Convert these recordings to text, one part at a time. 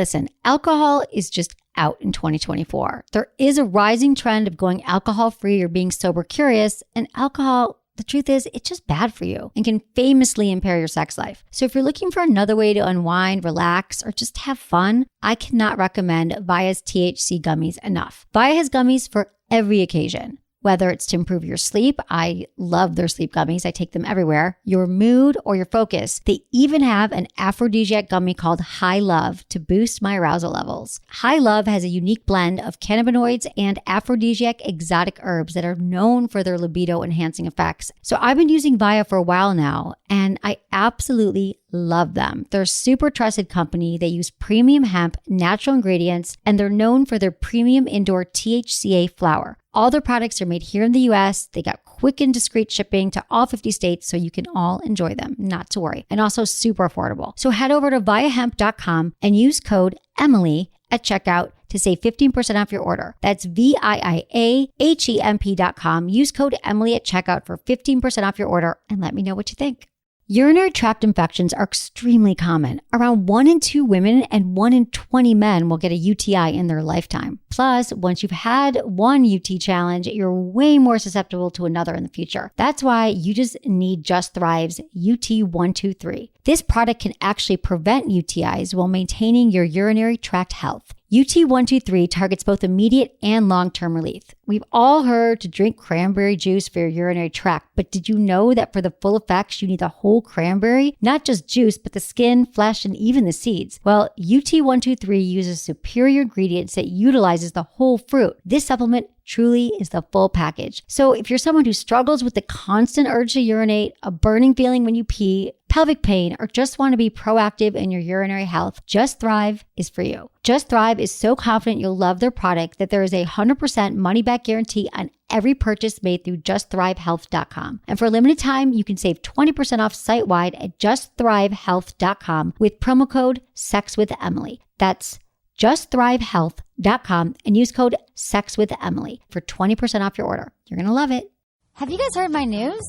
Listen, alcohol is just out in 2024. There is a rising trend of going alcohol-free or being sober curious, and alcohol, the truth is, it's just bad for you and can famously impair your sex life. So if you're looking for another way to unwind, relax, or just have fun, I cannot recommend Via's THC gummies enough. Via has gummies for every occasion. Whether it's to improve your sleep, I love their sleep gummies. I take them everywhere. Your mood or your focus. They even have an aphrodisiac gummy called High Love to boost my arousal levels. High Love has a unique blend of cannabinoids and aphrodisiac exotic herbs that are known for their libido enhancing effects. So I've been using Via for a while now, and I absolutely love them. They're a super trusted company. They use premium hemp, natural ingredients, and they're known for their premium indoor THCA flower. All their products are made here in the US. They got quick and discreet shipping to all 50 states, so you can all enjoy them, not to worry. And also super affordable. So head over to viahemp.com and use code Emily at checkout to save 15% off your order. That's VIIAHEMP.com. Use code Emily at checkout for 15% off your order and let me know what you think. Urinary tract infections are extremely common. Around 1 in 2 women and 1 in 20 men will get a UTI in their lifetime. Plus, once you've had one UT challenge, you're way more susceptible to another in the future. That's why you just need Just Thrive's UT123. This product can actually prevent UTIs while maintaining your urinary tract health. UT123 targets both immediate and long-term relief. We've all heard to drink cranberry juice for your urinary tract, but did you know that for the full effects, you need the whole cranberry? Not just juice, but the skin, flesh, and even the seeds. Well, UT123 uses superior ingredients that utilizes the whole fruit. This supplement truly is the full package. So if you're someone who struggles with the constant urge to urinate, a burning feeling when you pee, pelvic pain, or just want to be proactive in your urinary health, Just Thrive is for you. Just Thrive is so confident you'll love their product that there is a 100% money-back guarantee on every purchase made through justthrivehealth.com. And for a limited time, you can save 20% off site-wide at justthrivehealth.com with promo code SEXWithEmily. That's justthrivehealth.com and use code SEXWithEmily for 20% off your order. You're going to love it. Have you guys heard my news?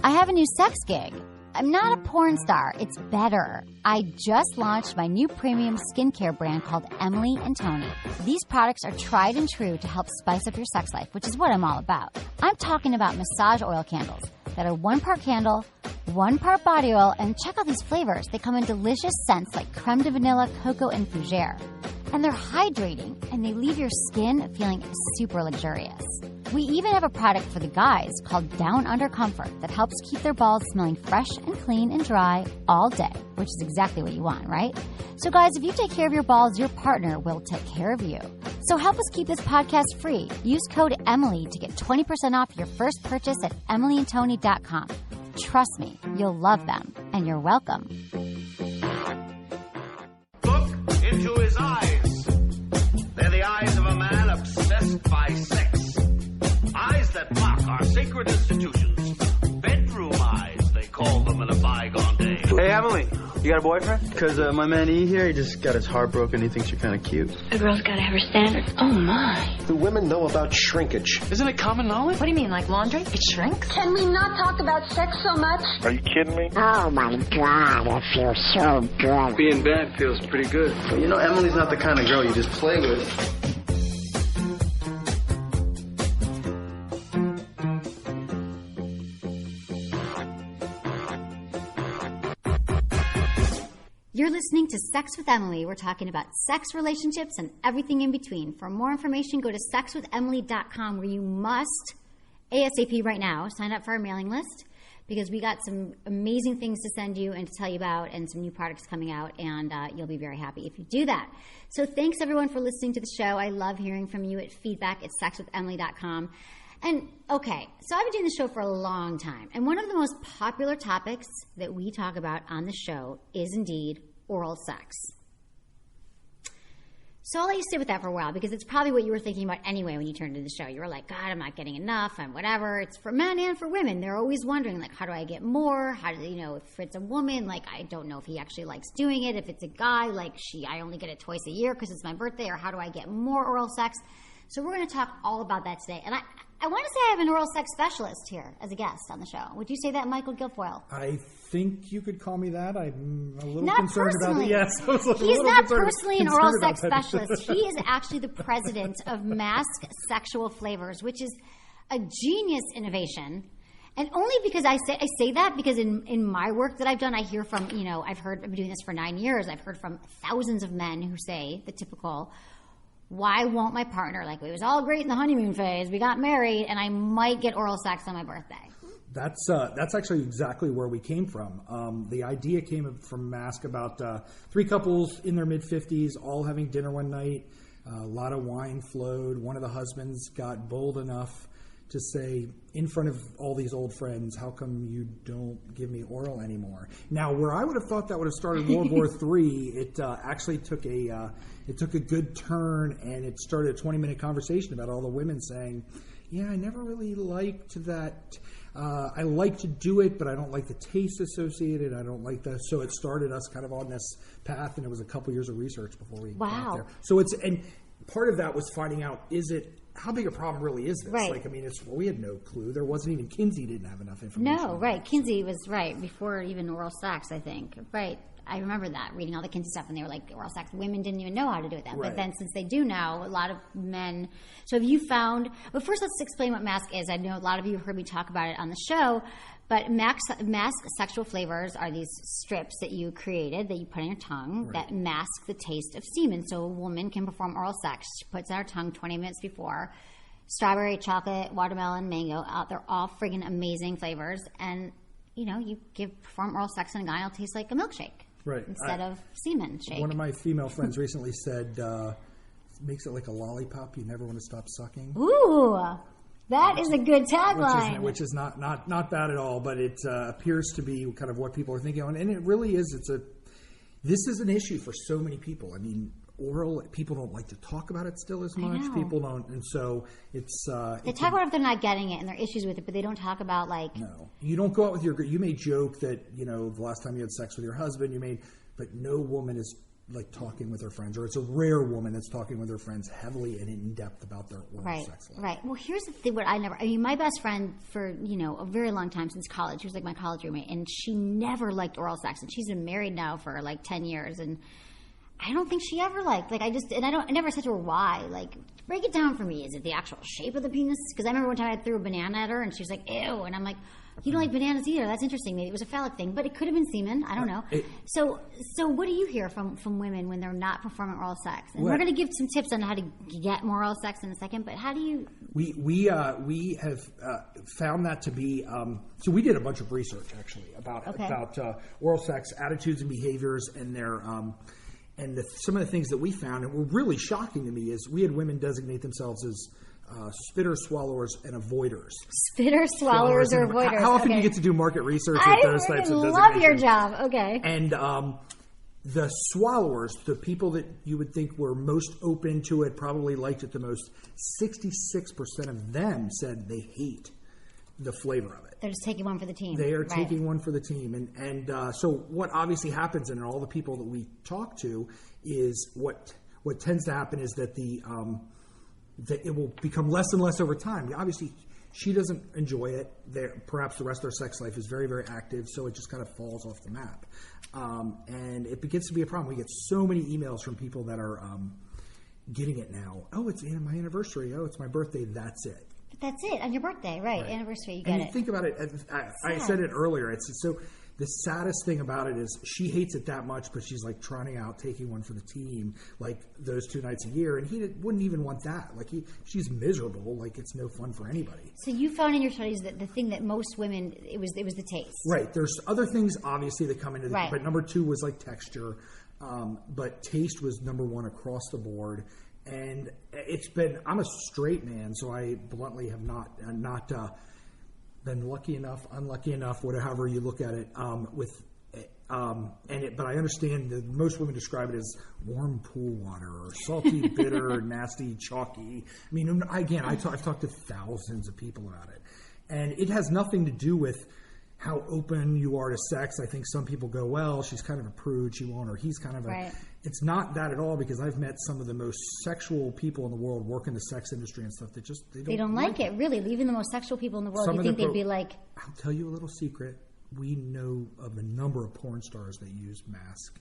I have a new sex gig. I'm not a porn star. It's better. I just launched my new premium skincare brand called Emily and Tony. These products are tried and true to help spice up your sex life, which is what I'm all about. I'm talking about massage oil candles that are 1 part candle, 1 part body oil, and check out these flavors. They come in delicious scents like creme de vanilla, cocoa, and fougere. And they're hydrating, and they leave your skin feeling super luxurious. We even have a product for the guys called Down Under Comfort that helps keep their balls smelling fresh and clean and dry all day, which is exactly what you want, right? So guys, if you take care of your balls, your partner will take care of you. So help us keep this podcast free. Use code Emily to get 20% off your first purchase at emilyandtony.com. Trust me, you'll love them, and you're welcome. Look into his eyes. They're the eyes of a man obsessed by sex. Eyes that mock our sacred institutions. Bedroom eyes, they call them in a bygone day. Hey, Emily, you got a boyfriend? Because my man E here, he just got his heart broken. He thinks you're kind of cute. A girl's got to have her standards. Oh, my. Do women know about shrinkage? Isn't it common knowledge? What do you mean, like laundry? It shrinks? Can we not talk about sex so much? Are you kidding me? Oh, my God, I feel so good. Being bad feels pretty good. But you know, Emily's not the kind of girl you just play with. You're listening to Sex with Emily. We're talking about sex, relationships, and everything in between. For more information, go to sexwithemily.com, where you must, ASAP right now, sign up for our mailing list, because we got some amazing things to send you and to tell you about, and some new products coming out, and you'll be very happy if you do that. So thanks, everyone, for listening to the show. I love hearing from you at feedback@sexwithemily.com. And okay, so I've been doing the show for a long time, and one of the most popular topics that we talk about on the show is indeed oral sex. So I'll let you sit with that for a while, because it's probably what you were thinking about anyway when you turned to the show. You were like, God, I'm not getting enough, and whatever. It's for men and for women. They're always wondering, like, how do I get more? How do if it's a woman, like, I don't know if he actually likes doing it. If it's a guy, like, I only get it twice a year because it's my birthday, or how do I get more oral sex? So we're going to talk all about that today. And I want to say I have an oral sex specialist here as a guest on the show. Would you say that, Michael Guilfoyle? I think you could call me that. I'm a little Not concerned personally. about it. Yes, I was a He's little not concerned- personally an concerned oral about sex that. specialist. He is actually the president of Mask Sexual Flavors, which is a genius innovation. And only because I say that because in my work that I've done, I hear from, I've been doing this for 9 years. I've heard from thousands of men who say the typical, why won't my partner, like, it was all great in the honeymoon phase, we got married, and I might get oral sex on my birthday. That's actually exactly where we came from. The idea came from Mask about 3 couples in their mid-50s, all having dinner one night. A lot of wine flowed. One of the husbands got bold enough to say, in front of all these old friends, how come you don't give me oral anymore? Now, where I would have thought that would have started World War III, it actually took a good turn, and it started a 20-minute conversation about all the women saying, yeah, I never really liked that. I like to do it, but I don't like the taste associated. I don't like that. So it started us kind of on this path, and it was a couple years of research before we got there. So and part of that was finding out, how big a problem really is this? Right. Like, I mean, we had no clue. There wasn't even, Kinsey didn't have enough information. No, right. Kinsey was right before even oral sex, I think. Right. I remember that, reading all the Kinsey stuff, and they were like, oral sex, women didn't even know how to do it then. Right. But then since they do now, a lot of men. So have you found, but first let's explain what Mask is. I know a lot of you have heard me talk about it on the show, but Mask Sexual Flavors are these strips that you created, that you put on your tongue, that mask the taste of semen. So a woman can perform oral sex. She puts it on her tongue 20 minutes before. Strawberry, chocolate, watermelon, mango. They're all friggin' amazing flavors. And, you perform oral sex on a guy, it'll taste like a milkshake. Right. Instead of semen shake. One of my female friends recently said, makes it like a lollipop. You never want to stop sucking. Ooh, that is a good tagline. Which is not bad at all, but it appears to be kind of what people are thinking. And it really is. This is an issue for so many people. I mean, oral, people don't like to talk about it still as much. People don't, and so it's. They talk about if they're not getting it and their issues with it, but they don't talk about like. No, you don't go out with you may joke that the last time you had sex with your husband, but no woman is like talking with her friends, or it's a rare woman that's talking with her friends heavily and in depth about their oral sex life. Right. Well, here's the thing: my best friend for a very long time, since college, she was like my college roommate, and she never liked oral sex, and she's been married now for like 10 years, and. I don't think she ever liked, I never said to her why. Like, break it down for me. Is it the actual shape of the penis? Because I remember one time I threw a banana at her and she was like, ew. And I'm like, you don't like bananas either. That's interesting. Maybe it was a phallic thing, but it could have been semen. I don't know. So what do you hear from women when they're not performing oral sex? And we're going to give some tips on how to get more oral sex in a second, but how do you... We have found that to be... so we did a bunch of research, actually, about oral sex, attitudes and behaviors, and their... some of the things that we found, and were really shocking to me, is we had women designate themselves as spitters, swallowers, and avoiders. Spitters, swallowers, or avoiders. How often do you get to do market research with those types of designations? I love your job. Okay. And the swallowers, the people that you would think were most open to it, probably liked it the most, 66% of them said they hate the flavor of it. They're just taking one for the team. They are taking one for the team. And so what obviously happens, and all the people that we talk to, is what tends to happen is that that it will become less and less over time. Obviously, she doesn't enjoy it. Perhaps the rest of their sex life is very, very active, so it just kind of falls off the map. And it begins to be a problem. We get so many emails from people that are getting it now. Oh, it's my anniversary. Oh, it's my birthday. That's it. That's it, on your birthday, right? Anniversary, you get it. And think about it, I said it earlier, so the saddest thing about it is she hates it that much, but she's like trying out taking one for the team, like those 2 nights a year, and he wouldn't even want that. Like she's miserable, like it's no fun for anybody. So you found in your studies that the thing that most women, it was the taste. Right, there's other things obviously that come into but number 2 was like texture, but taste was number 1 across the board. And I'm a straight man, so I bluntly have not been lucky enough, unlucky enough, however you look at it, but I understand that most women describe it as warm pool water or salty, bitter, nasty, chalky. I mean, again, I've talked to thousands of people about it, and it has nothing to do with how open you are to sex. I think some people go, well, she's kind of a prude, she won't, or he's kind of a... Right. It's not that at all, because I've met some of the most sexual people in the world work in the sex industry and stuff that just... They don't like it, really. Even the most sexual people in the world, you think they'd be like... I'll tell you a little secret. We know of a number of porn stars that use mask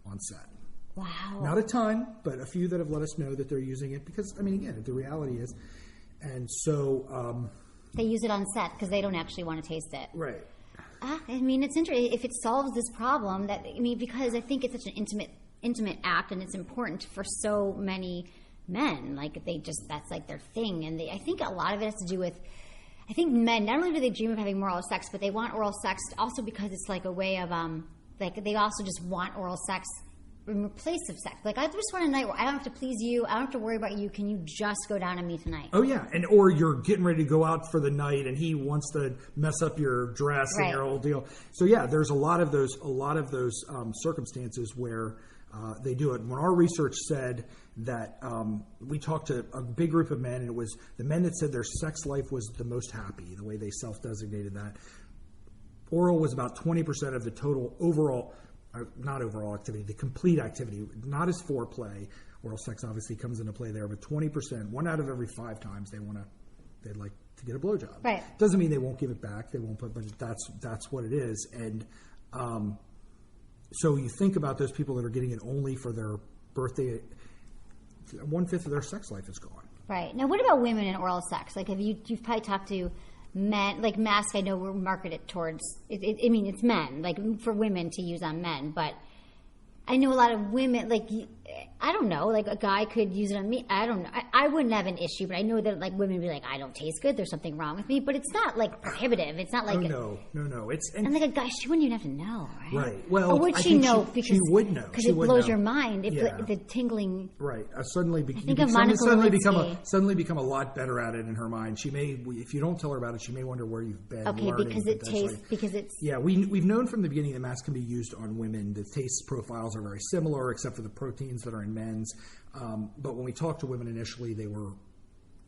on set. Wow. Not a ton, but a few that have let us know that they're using it because, I mean, again, the reality is... And so... they use it on set because they don't actually want to taste it. Right. I mean, it's interesting if it solves this problem. Because I think it's such an intimate act, and it's important for so many men. Like that's like their thing, and I think a lot of it has to do with. I think men not only do they dream of having more oral sex, but they want oral sex also because it's like a way of like they also just want oral sex in replace of sex. Like, I just want a night where I don't have to please you, I don't have to worry about you. Can you just go down on me tonight? Oh yeah, or you're getting ready to go out for the night, and he wants to mess up your dress and your whole deal. So yeah, there's a lot of those circumstances where they do it. When our research said that we talked to a big group of men, and it was the men that said their sex life was the most happy, the way they self-designated that. Oral was about 20% of the total overall. Not overall activity, the complete activity, not as foreplay. Oral sex obviously comes into play there, but 20%, 1 out of every 5 times they'd like to get a blowjob. Right. Doesn't mean they won't give it back. They won't put, but that's what it is. And so you think about those people that are getting it only for their birthday. 1/5 of their sex life is gone. Right. Now, what about women and oral sex? Like, you've probably talked to men, like mask, I know we're marketed towards, I mean, it's men, like for women to use on men, but I know a lot of women, like, I don't know, like a guy could use it on me. I don't know. I wouldn't have an issue, but I know that like women would be like, I don't taste good. There's something wrong with me, but it's not like prohibitive. It's not like no. It's and like a guy, she wouldn't even have to know, right? Right. Well, or would she know? Because she would know because it blows your mind if the tingling. Right. Suddenly become a lot better at it in her mind. She may, if you don't tell her about it, she may wonder where you've been. Okay, because it tastes. Because it's. Yeah, we've known from the beginning that masks can be used on women. The taste profiles are very similar, except for the proteins that are in men's. But when we talked to women initially, they were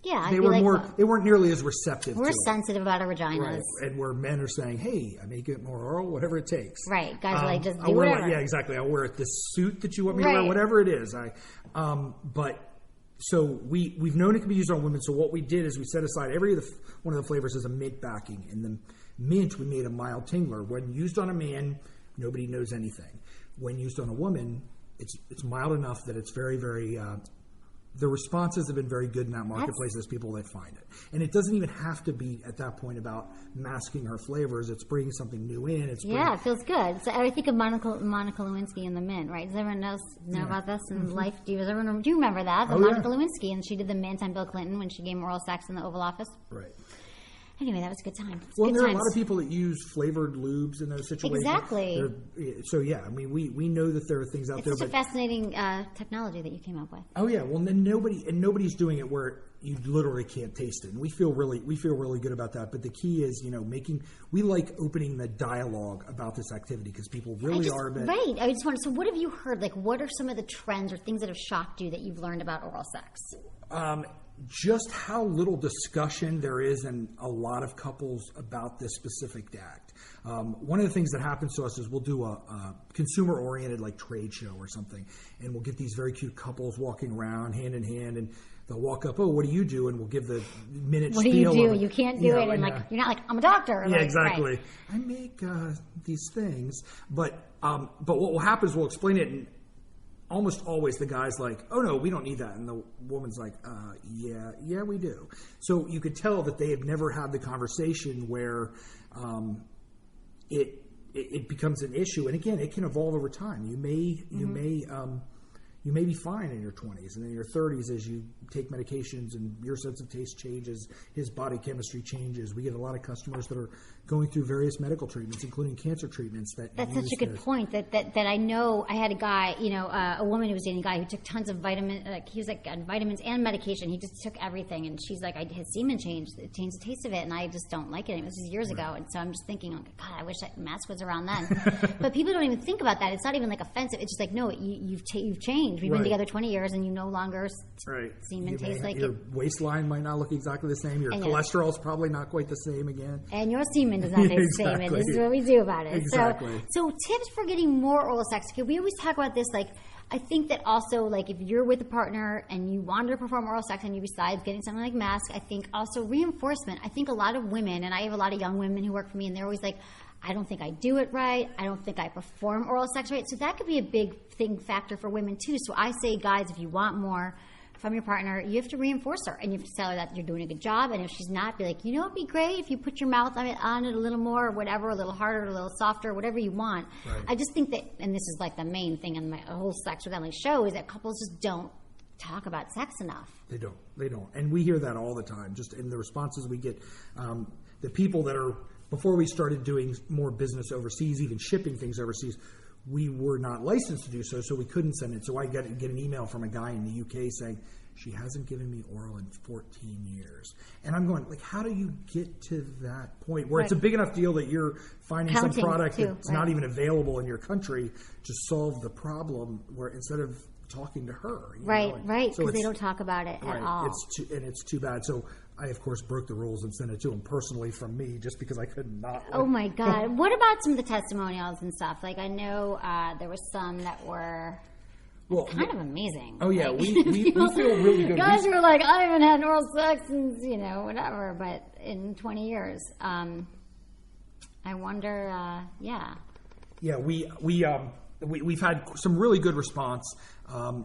they weren't nearly as receptive. We're sensitive about our vaginas, right? And where men are saying, "Hey, I may get more oral, whatever it takes." Right, guys are like, just do whatever. Yeah, exactly. I'll wear this suit that you want me to wear, whatever it is. So we've known it can be used on women. So what we did is we set aside one of the flavors as a mint backing, and the mint we made a mild tingler. When used on a man, nobody knows anything. When used on a woman, it's mild enough that it's very, very. The responses have been very good in that marketplace. There's people that find it, and it doesn't even have to be at that point about masking her flavors. It's bringing something new in. It feels good. So I think of Monica Lewinsky in The Mint, right? Does everyone know about this in life? Do you remember that? Monica Lewinsky, and she did the mint on Bill Clinton when she gave him oral sex in the Oval Office. Right. Anyway, that was a good time. Well, there are a lot of people that use flavored lubes in those situations. Exactly. So, yeah, I mean, we know that there are things out there. It's such a fascinating technology that you came up with. Oh, yeah. Well, then nobody's doing it where you literally can't taste it. And we feel really good about that. But the key is, we like opening the dialogue about this activity because people really are a bit. Right. I just wonder, so what have you heard? Like, what are some of the trends or things that have shocked you that you've learned about oral sex? Just how little discussion there is in a lot of couples about this specific act. One of the things that happens to us is we'll do a consumer-oriented like trade show or something, and we'll get these very cute couples walking around hand in hand, and they'll walk up, "Oh, what do you do?" And we'll give the minute spiel. What do you do? You can't do it, and you're not like, "I'm a doctor." Yeah, exactly. Right. I make these things, but what will happen is we'll explain it, and almost always the guy's like, "Oh no, we don't need that," and the woman's like, "Yeah, we do." So you could tell that they have never had the conversation where it becomes an issue. And again, it can evolve over time. You may be fine in your 20s, and in your 30s, as you take medications and your sense of taste changes, his body chemistry changes. We get a lot of customers that are going through various medical treatments, including cancer treatments. That's such a good point. That I know. I had a guy, a woman who was dating a guy who took tons of vitamins. He was like on vitamins and medication. He just took everything, and she's like, his semen changed. It changed the taste of it, and I just don't like it. And it was just years ago, and so I'm just thinking, God, I wish that mask was around then. But people don't even think about that. It's not even like offensive. It's just like, no, you've changed. change. We've been together 20 years, and you no longer semen tastes like your waistline might not look exactly the same. Your cholesterol's probably not quite the same again. And your semen does not taste the same. And this is what we do about it. Exactly. So tips for getting more oral sex. Okay, we always talk about this, like, I think that also, like, if you're with a partner and you want to perform oral sex on you besides getting something like mask, I think also reinforcement. I think a lot of women, and I have a lot of young women who work for me, and they're always like, I don't think I do it right. I don't think I perform oral sex right. So that could be a big factor for women too. So I say, guys, if you want more from your partner, you have to reinforce her, and you have to tell her that you're doing a good job. And if she's not, be like, you know, it'd be great if you put your mouth on it a little more, or whatever, a little harder, a little softer, whatever you want. Right. I just think that, and this is like the main thing in my whole Sex with Emily show, is that couples just don't talk about sex enough. They don't. And we hear that all the time, just in the responses we get. The people that are, before we started doing more business overseas, even shipping things overseas, we were not licensed to do so, so we couldn't send it. So I get an email from a guy in the UK saying, she hasn't given me oral in 14 years. And I'm going, like, how do you get to that point where it's a big enough deal that you're finding some product that's not even available in your country to solve the problem, where instead of talking to her. Right, because they don't talk about it at all. It's too bad. So I, of course, broke the rules and sent it to him personally from me, just because I could not. Oh, my God. What about some of the testimonials and stuff? Like, I know there was some that were... kind of amazing. Oh, yeah. We feel really good. Guys were like, I haven't had oral sex since, whatever, but in 20 years. I wonder, Yeah, we've had some really good response.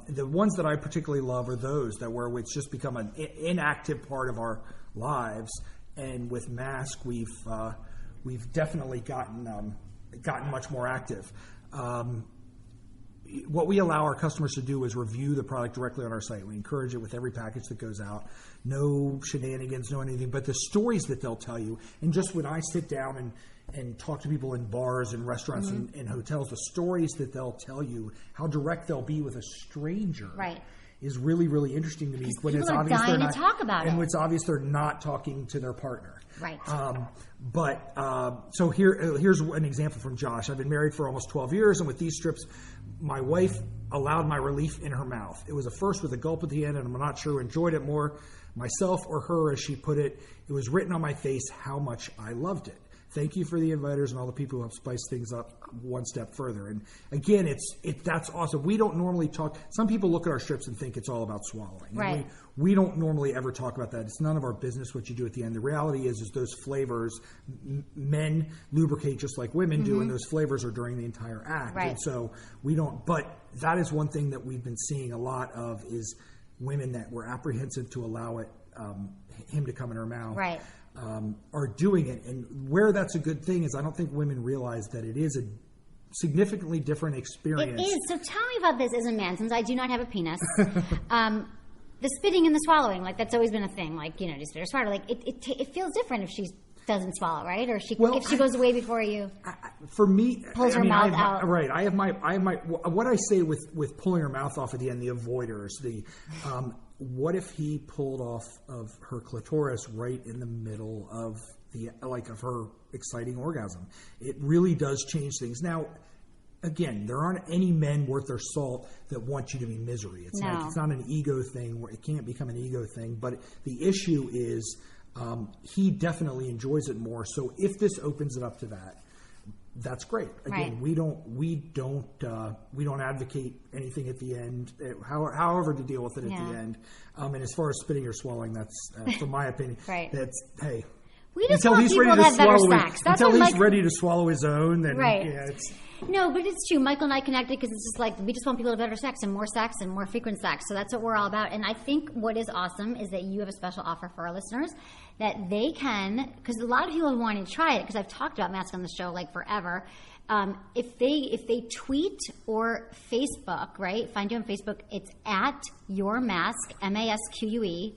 The ones that I particularly love are those that where it's just become an inactive part of our lives. And with mask, we've definitely gotten much more active. What we allow our customers to do is review the product directly on our site. We encourage it with every package that goes out. No shenanigans, no anything, but the stories that they'll tell you. And just when I sit down and talk to people in bars and restaurants and hotels, the stories that they'll tell you, how direct they'll be with a stranger, is really, really interesting to me. When it's obvious they're not talk about it, and it's obvious they're not talking to their partner. Right. So here's an example from Josh. I've been married for almost 12 years, and with these strips, my wife allowed my relief in her mouth. It was a first with a gulp at the end, and I'm not sure who enjoyed it more, myself or her, as she put it. It was written on my face how much I loved it. Thank you for the inviters and all the people who have spiced things up one step further. And again, that's awesome. We don't normally talk. Some people look at our strips and think it's all about swallowing. Right. We don't normally ever talk about that. It's none of our business what you do at the end. The reality is those flavors, men lubricate just like women do, and those flavors are during the entire act. Right. And so we don't. But that is one thing that we've been seeing a lot of is women that were apprehensive to allow him to come in her mouth. Right. Are doing it. And where that's a good thing is I don't think women realize that it is a significantly different experience. It is. So tell me about this as a man, since I do not have a penis. The spitting and the swallowing, like that's always been a thing. Like, do you spit or swallow? Like it feels different if she doesn't swallow, right? Or if she goes away before you. For me, pulls her mouth out. Right. I have my what I say with pulling her mouth off at the end, the avoiders, what if he pulled off of her clitoris right in the middle of of her exciting orgasm? It really does change things. Now, again, there aren't any men worth their salt that want you to be misery. It's it's not an ego thing where it can't become an ego thing. But the issue is he definitely enjoys it more. So if this opens it up to that, that's great. Again, we don't advocate anything at the end, however to deal with it at the end. And as far as spitting or swallowing, that's from my opinion. Right. That's we just want people to have better sex. Until he's ready to swallow his own, then No, but it's true. Michael and I connected because it's just like we just want people to have better sex and more frequent sex. So that's what we're all about. And I think what is awesome is that you have a special offer for our listeners that they can, because a lot of people want to try it because I've talked about mask on the show like forever. If they tweet or Facebook, right? Find you on Facebook. It's at your mask, MASQUE.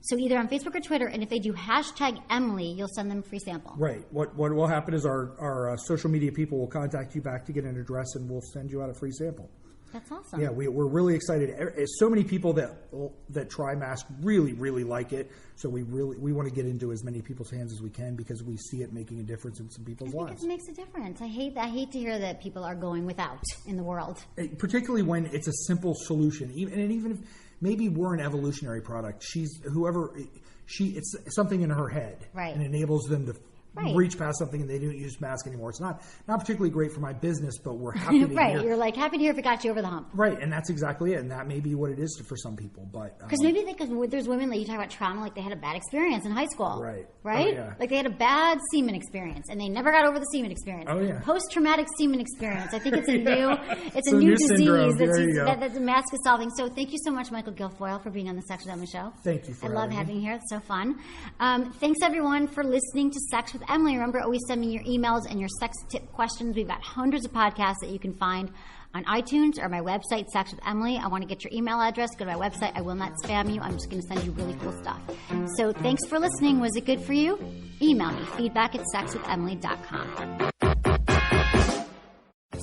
So either on Facebook or Twitter, and if they do hashtag Emily, you'll send them a free sample. Right. What will happen is our social media people will contact you back to get an address, and we'll send you out a free sample. That's awesome. Yeah, we're really excited. So many people that try mask really, really like it. So we want to get into as many people's hands as we can because we see it making a difference in some people's lives. It makes a difference. I hate to hear that people are going without in the world. Particularly when it's a simple solution. Even if maybe we're an evolutionary product, it's something in her head. Right. And enables them to reach past something and they don't use mask anymore. It's not particularly great for my business, but we're happy to hear. You're like happy to hear if it got you over the hump. Right, and that's exactly it, and that may be what it is for some people. But because maybe there's women that you talk about trauma, like they had a bad experience in high school. Right. Right? Oh, yeah. Like they had a bad semen experience and they never got over the semen experience. Oh yeah. Post-traumatic semen experience. I think it's a new disease that the mask is solving. So thank you so much, Michael Guilfoyle, for being on the Sex with Emily show. Thank you for I love having you here. It's so fun. Thanks everyone for listening to Sex with Emily. Remember, always send me your emails and your sex tip questions. We've got hundreds of podcasts that you can find on iTunes or my website, Sex with Emily. I want to get your email address. Go to my website. I will not spam you. I'm just going to send you really cool stuff. So thanks for listening. Was it good for you? Email me, feedback@sexwithemily.com.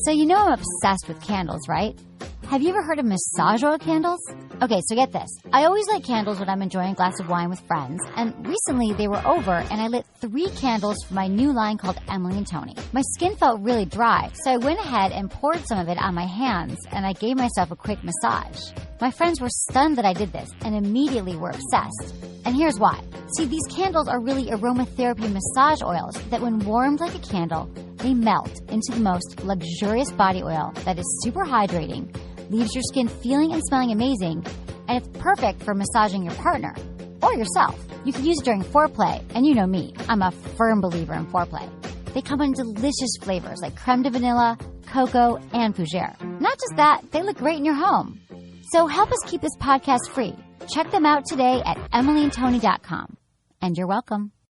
So you know I'm obsessed with candles, right? Have you ever heard of massage oil candles? Okay, so get this. I always light candles when I'm enjoying a glass of wine with friends, and recently they were over and I lit 3 candles for my new line called Emily and Tony. My skin felt really dry, so I went ahead and poured some of it on my hands and I gave myself a quick massage. My friends were stunned that I did this and immediately were obsessed. And here's why. See, these candles are really aromatherapy massage oils that when warmed like a candle, they melt into the most luxurious body oil that is super hydrating, leaves your skin feeling and smelling amazing, and it's perfect for massaging your partner or yourself. You can use it during foreplay, and you know me, I'm a firm believer in foreplay. They come in delicious flavors like creme de vanilla, cocoa, and fougere. Not just that, they look great in your home. So help us keep this podcast free. Check them out today at emilyandtony.com. And you're welcome.